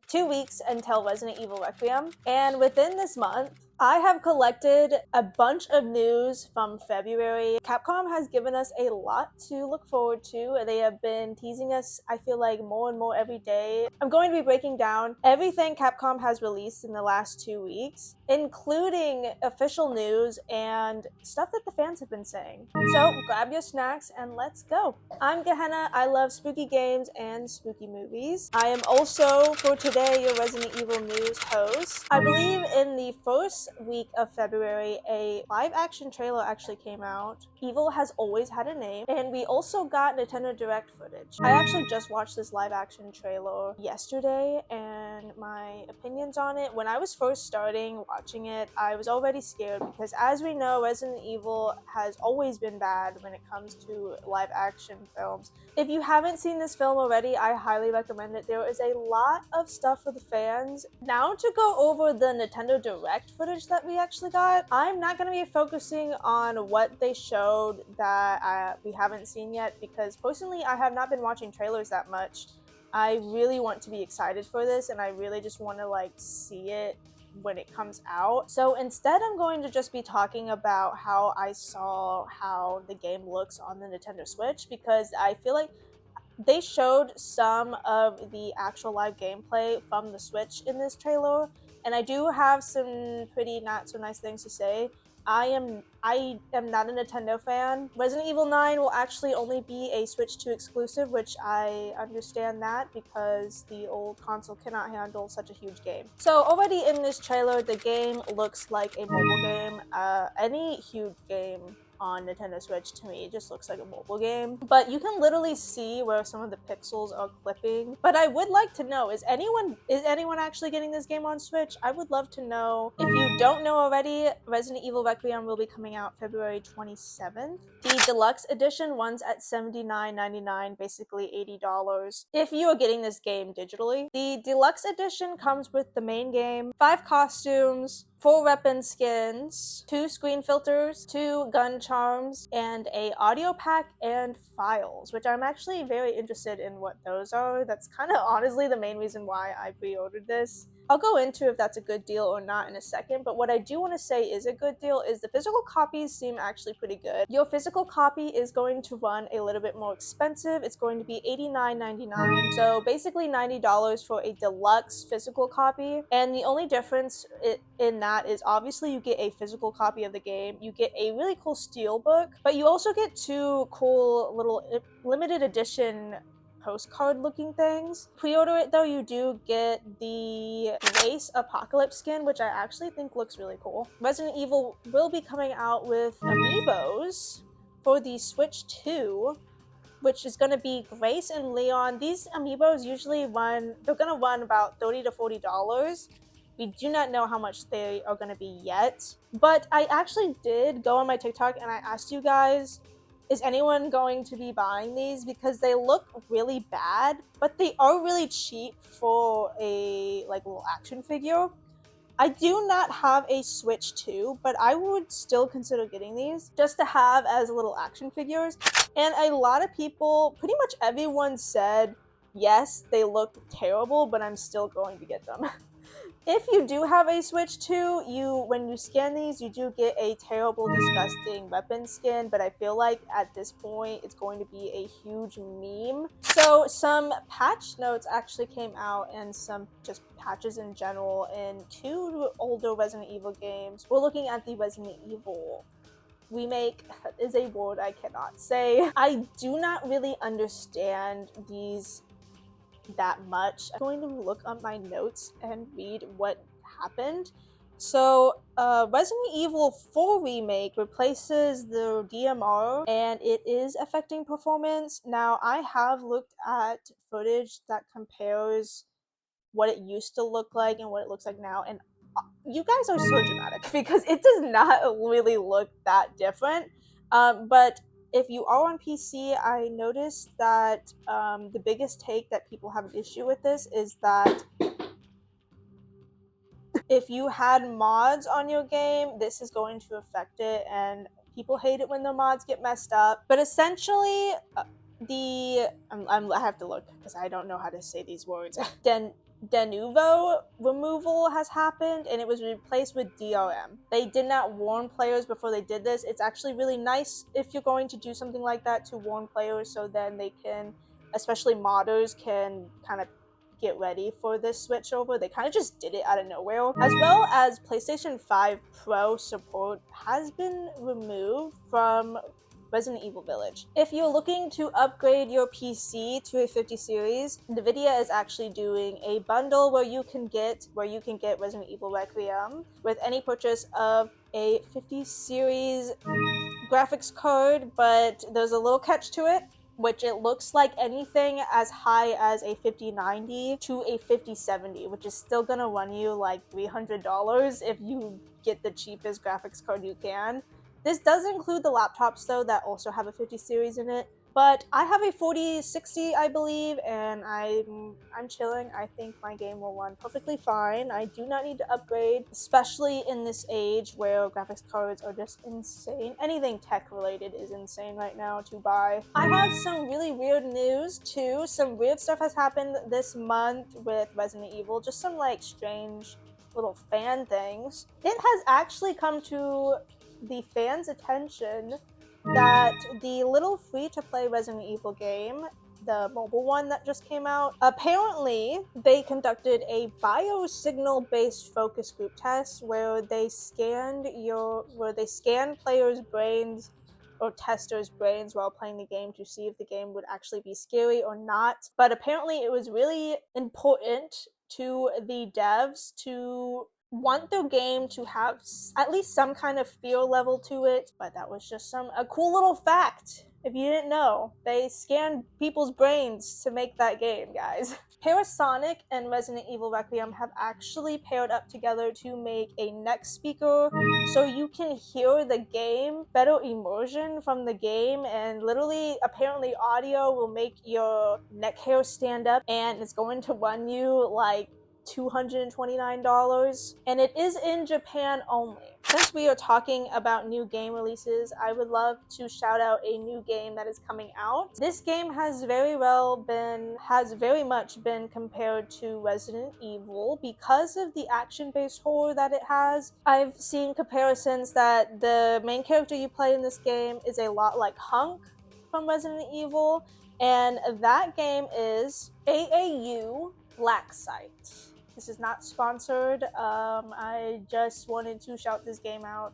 2 weeks until Resident Evil Requiem, and within this month, I have collected a bunch of news from February. Capcom has given us a lot to look forward to. They have been teasing us, I feel like, more and more every day. I'm going to be breaking down everything Capcom has released in the last 2 weeks, including official news and stuff that the fans have been saying. So grab your snacks and let's go. I'm Gehenna. I love spooky games and spooky movies. I am also, for today, your Resident Evil news host. I believe in the first week of February, a live action trailer actually came out. Evil has always had a name, and we also got Nintendo Direct footage. I actually just watched this live action trailer yesterday, and my opinions on it, when I was first starting watching it, I was already scared because, as we know, Resident Evil has always been bad when it comes to live action films. If you haven't seen this film already, I highly recommend it. There is a lot of stuff for the fans. Now to go over the Nintendo Direct footage that we actually got, I'm not going to be focusing on what they showed that we haven't seen yet, because personally I have not been watching trailers that much. I really want to be excited for this, and I really just want to like see it when it comes out. So instead, I'm going to just be talking about how I saw how the game looks on the Nintendo Switch, because I feel like they showed some of the actual live gameplay from the Switch in this trailer, and I do have some pretty not so nice things to say. I am not a Nintendo fan. Resident Evil 9 will actually only be a Switch 2 exclusive, which I understand that because the old console cannot handle such a huge game. So already in this trailer, the game looks like a mobile game. Any huge game on Nintendo Switch to me just looks like a mobile game, but you can literally see where some of the pixels are clipping. But I would like to know, is anyone actually getting this game on Switch? I would love to know. If you don't know already, Resident Evil Requiem will be coming out February 27th. The deluxe edition one's at $79.99, basically $80 if you are getting this game digitally. The deluxe edition comes with the main game, 5 costumes, 4 weapon skins, 2 screen filters, 2 gun charms, and a audio pack and files, which I'm actually very interested in what those are. That's kind of honestly the main reason why I pre-ordered this. I'll go into if that's a good deal or not in a second, but what I do want to say is a good deal is the physical copies seem actually pretty good. Your physical copy is going to run a little bit more expensive. It's going to be $89.99, so basically $90 for a deluxe physical copy, and the only difference in that is obviously you get a physical copy of the game, you get a really cool steelbook, but you also get 2 cool little limited edition postcard looking things. Pre-order it though, you do get the Grace Apocalypse skin, which I actually think looks really cool. Resident Evil will be coming out with Amiibos for the Switch 2, which is going to be Grace and Leon. These Amiibos usually they're going to run about $30 to $40. We do not know how much they are going to be yet, but I actually did go on my TikTok and I asked you guys, is anyone going to be buying these? Because they look really bad, but they are really cheap for a like little action figure. I do not have a Switch 2, but I would still consider getting these just to have as little action figures. And a lot of people, pretty much everyone said, yes, they look terrible, but I'm still going to get them. If you do have a Switch 2, when you scan these, you do get a terrible, disgusting weapon skin, but I feel like at this point, it's going to be a huge meme. So some patch notes actually came out, and some just patches in general in 2 older Resident Evil games. We're looking at the Resident Evil remake, is a word I cannot say. I do not really understand these that much. I'm going to look up my notes and read what happened. So, Resident Evil 4 Remake replaces the DMR, and it is affecting performance. Now, I have looked at footage that compares what it used to look like and what it looks like now, and you guys are so dramatic because it does not really look that different. But if you are on PC, I noticed that the biggest take that people have an issue with this is that if you had mods on your game, this is going to affect it, and people hate it when the mods get messed up. But essentially, I have to look because I don't know how to say these words. Denuvo removal has happened, and it was replaced with DRM. They did not warn players before they did this. It's actually really nice if you're going to do something like that, to warn players, so then they can, especially modders, can kind of get ready for this switch over. They kind of just did it out of nowhere. As well as PlayStation 5 Pro support has been removed from Resident Evil Village. If you're looking to upgrade your PC to a 50 series, Nvidia is actually doing a bundle where you can get Resident Evil Requiem with any purchase of a 50 series graphics card, but there's a little catch to it, which it looks like anything as high as a 5090 to a 5070, which is still gonna run you like $300 if you get the cheapest graphics card you can. This does include the laptops though that also have a 50 series in it. But I have a 4060, I believe, and I'm chilling. I think my game will run perfectly fine. I do not need to upgrade, especially in this age where graphics cards are just insane. Anything tech related is insane right now to buy. I have some really weird news too. Some weird stuff has happened this month with Resident Evil. Just some like strange little fan things. It has actually come to the fans' attention that the little free-to-play Resident Evil game, the mobile one that just came out, apparently they conducted a biosignal-based focus group test where they scanned players' brains or testers' brains while playing the game to see if the game would actually be scary or not. But apparently it was really important to the devs to want their game to have at least some kind of fear level to it. But that was just a cool little fact. If you didn't know, they scanned people's brains to make that game, guys. Parasonic and Resident Evil Requiem have actually paired up together to make a neck speaker so you can hear the game, better immersion from the game, and literally, apparently, audio will make your neck hair stand up, and it's going to run you like $229, and it is in Japan only. Since we are talking about new game releases, I would love to shout out a new game that is coming out. This game has very much been compared to Resident Evil because of the action-based horror that it has. I've seen comparisons that the main character you play in this game is a lot like Hunk from Resident Evil, and that game is AAU Black Site. This is not sponsored. I just wanted to shout this game out.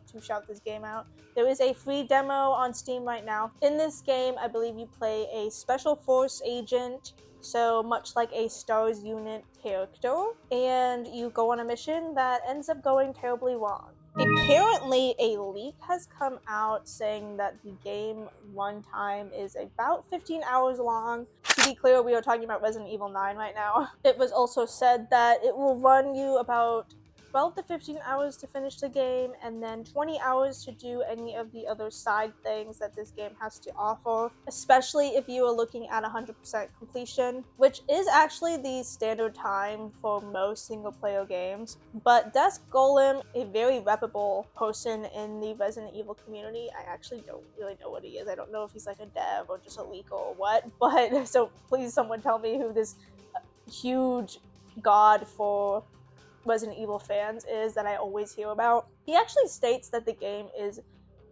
There is a free demo on Steam right now. In this game, I believe you play a Special Force agent, so much like a STARS unit character, and you go on a mission that ends up going terribly wrong. Apparently, a leak has come out saying that the game runtime is about 15 hours long. To be clear, we are talking about Resident Evil 9 right now. It was also said that it will run you about 12 to 15 hours to finish the game, and then 20 hours to do any of the other side things that this game has to offer, especially if you are looking at 100% completion, which is actually the standard time for most single-player games. But Desk Golem, a very reputable person in the Resident Evil community, I actually don't really know what he is. I don't know if he's like a dev or just a leaker or what, but so please someone tell me who this huge god for Resident Evil fans is that I always hear about. He actually states that the game is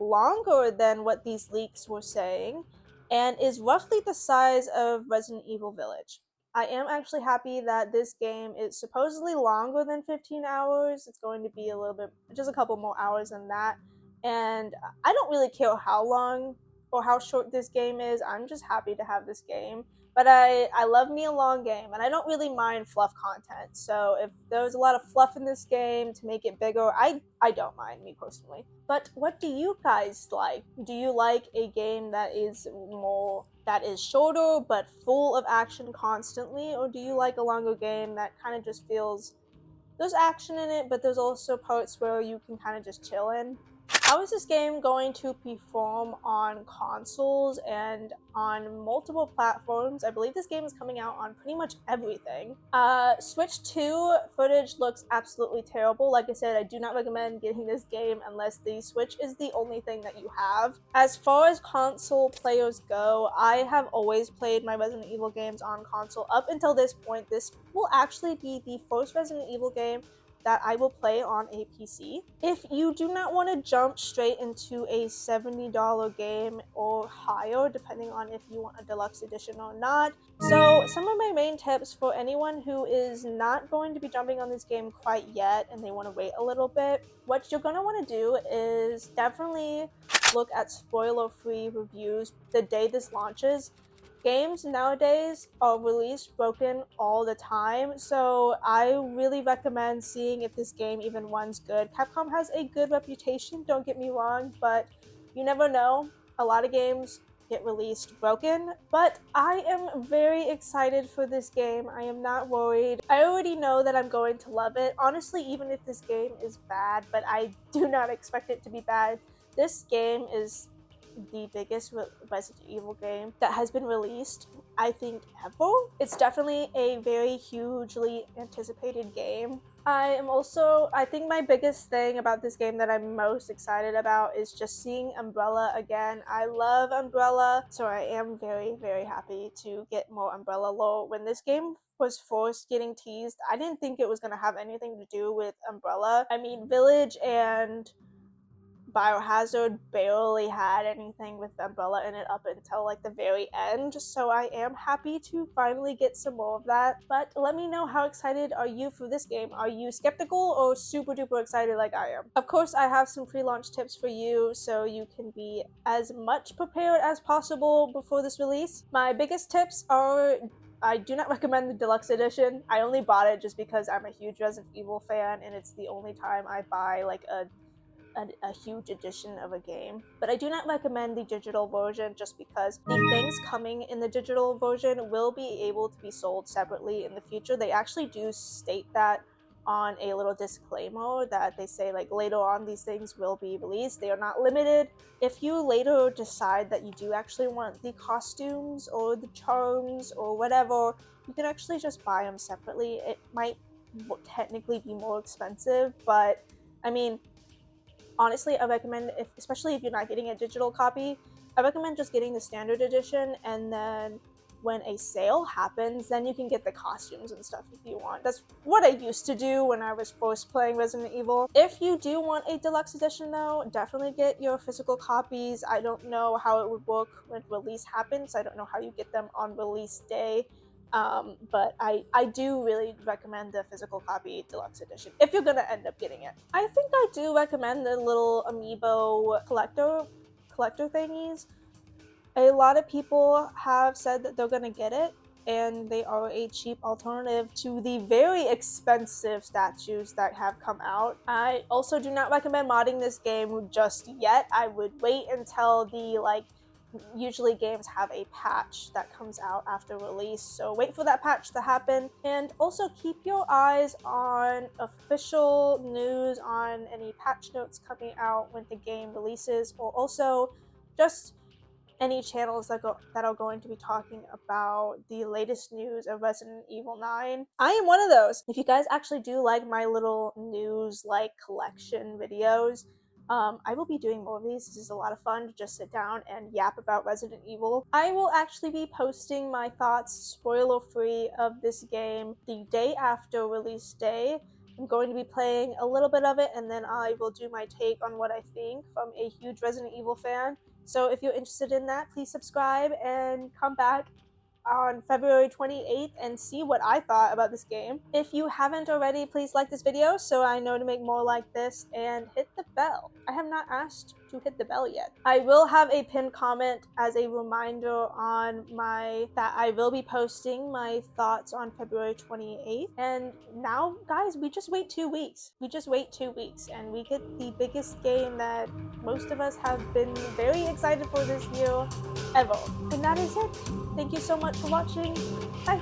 longer than what these leaks were saying and is roughly the size of Resident Evil Village. I am actually happy that this game is supposedly longer than 15 hours. It's going to be a little bit, just a couple more hours than that. And I don't really care how long or how short this game is. I'm just happy to have this game. But I love me a long game, and I don't really mind fluff content. So if there's a lot of fluff in this game to make it bigger, I don't mind, me personally. But what do you guys like? Do you like a game that is shorter but full of action constantly, or do you like a longer game that kind of just feels there's action in it, but there's also parts where you can kind of just chill in? How is this game going to perform on consoles and on multiple platforms? I believe this game is coming out on pretty much everything. Switch 2 footage looks absolutely terrible. Like I said, I do not recommend getting this game unless the Switch is the only thing that you have. As far as console players go, I have always played my Resident Evil games on console up until this point. This will actually be the first Resident Evil game that I will play on a PC. If you do not want to jump straight into a $70 game or higher, depending on if you want a deluxe edition or not. So some of my main tips for anyone who is not going to be jumping on this game quite yet and they want to wait a little bit, what you're going to want to do is definitely look at spoiler-free reviews the day this launches. Games nowadays are released broken all the time, so I really recommend seeing if this game even runs good. Capcom has a good reputation, don't get me wrong, but you never know. A lot of games get released broken, but I am very excited for this game. I am not worried. I already know that I'm going to love it. Honestly, even if this game is bad, but I do not expect it to be bad, this game is the biggest Resident Evil game that has been released, I think, ever. It's definitely a very hugely anticipated game. I think my biggest thing about this game that I'm most excited about is just seeing Umbrella again. I love Umbrella, so I am very, very happy to get more Umbrella lore. When this game was first getting teased, I didn't think it was going to have anything to do with Umbrella. I mean, Village and Biohazard barely had anything with Umbrella in it up until like the very end, so I am happy to finally get some more of that. But let me know, how excited are you for this game? Are you skeptical or super duper excited like I am? Of course, I have some pre-launch tips for you so you can be as much prepared as possible before this release. My biggest tips are, I do not recommend the deluxe edition. I only bought it just because I'm a huge Resident Evil fan and it's the only time I buy like a huge edition of a game. But I do not recommend the digital version just because the things coming in the digital version will be able to be sold separately in the future. They actually do state that on a little disclaimer that they say like later on these things will be released. They are not limited. If you later decide that you do actually want the costumes or the charms or whatever, you can actually just buy them separately. It might technically be more expensive, but I mean, honestly, I recommend, especially if you're not getting a digital copy, I recommend just getting the standard edition, and then when a sale happens, then you can get the costumes and stuff if you want. That's what I used to do when I was first playing Resident Evil. If you do want a deluxe edition though, definitely get your physical copies. I don't know how it would work when release happens. I don't know how you get them on release day. But I do really recommend the physical copy deluxe edition if you're gonna end up getting it. I think I do recommend the little Amiibo collector thingies. A lot of people have said that they're gonna get it, and they are a cheap alternative to the very expensive statues that have come out. I also do not recommend modding this game just yet. I would wait until usually games have a patch that comes out after release, so wait for that patch to happen. And also keep your eyes on official news on any patch notes coming out when the game releases, or also just any channels that are going to be talking about the latest news of Resident Evil 9. I am one of those. If you guys actually do like my little news collection videos, I will be doing more of these. This is a lot of fun to just sit down and yap about Resident Evil. I will actually be posting my thoughts spoiler-free of this game the day after release day. I'm going to be playing a little bit of it, and then I will do my take on what I think from a huge Resident Evil fan. So if you're interested in that, please subscribe and come back on February 28th and see what I thought about this game. If you haven't already, please like this video so I know to make more like this, and hit the bell. I have not asked to hit the bell yet. I will have a pinned comment as a reminder on that I will be posting my thoughts on February 28th. And now, guys, we just wait 2 weeks. We just wait 2 weeks and we get the biggest game that most of us have been very excited for this year ever. And that is it. Thank you so much for watching. Bye!